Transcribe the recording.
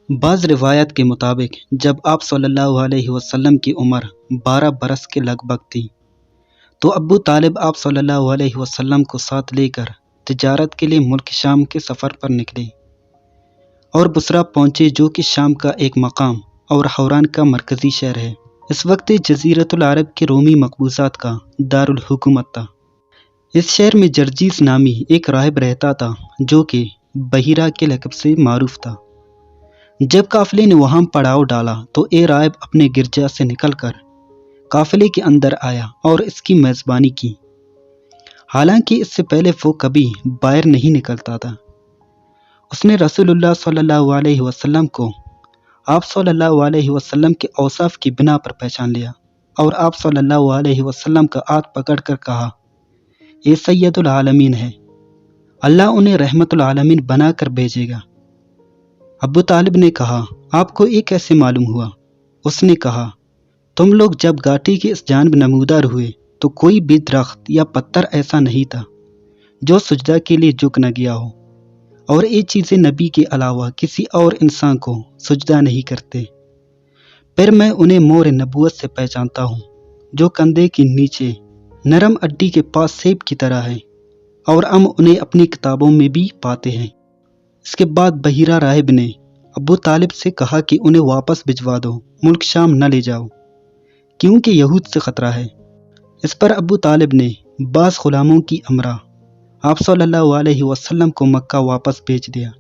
بعض روایت کے مطابق جب آپ صلی اللہ علیہ وسلم کی عمر 12 برس کے لگ بھگ تھی تو ابو طالب آپ صلی اللہ علیہ وسلم کو ساتھ لے کر تجارت کے لیے ملک شام کے سفر پر نکلے اور بصرہ پہنچے، جو کہ شام کا ایک مقام اور حوران کا مرکزی شہر ہے۔ اس وقت جزیرۃ العرب کے رومی مقبوضات کا دارالحکومت تھا۔ اس شہر میں جرجیس نامی ایک راہب رہتا تھا جو کہ بحیرہ کے لقب سے معروف تھا۔ جب قافلے نے وہاں پڑاؤ ڈالا تو اے راہب اپنے گرجا سے نکل کر قافلے کے اندر آیا اور اس کی میزبانی کی، حالانکہ اس سے پہلے وہ کبھی باہر نہیں نکلتا تھا۔ اس نے رسول اللہ صلی اللہ علیہ وسلم کو آپ صلی اللہ علیہ وسلم کے اوصاف کی بنا پر پہچان لیا اور آپ صلی اللہ علیہ وسلم کا ہاتھ پکڑ کر کہا، اے سید العالمین ہے، اللہ انہیں رحمت العالمین بنا کر بھیجے گا۔ ابو طالب نے کہا، آپ کو یہ کیسے معلوم ہوا؟ اس نے کہا، تم لوگ جب گھاٹی کے اس جانب نمودار ہوئے تو کوئی بھی درخت یا پتھر ایسا نہیں تھا جو سجدہ کے لیے جھک نہ گیا ہو، اور یہ چیزیں نبی کے علاوہ کسی اور انسان کو سجدہ نہیں کرتے۔ پھر میں انہیں مور نبوت سے پہچانتا ہوں جو کندھے کے نیچے نرم اڈی کے پاس سیب کی طرح ہے، اور ہم انہیں اپنی کتابوں میں بھی پاتے ہیں۔ اس کے بعد بحیرہ راہب نے ابو طالب سے کہا کہ انہیں واپس بھجوا دو، ملک شام نہ لے جاؤ، کیونکہ یہود سے خطرہ ہے۔ اس پر ابو طالب نے بعض غلاموں کی امرا آپ صلی اللہ علیہ وسلم کو مکہ واپس بھیج دیا۔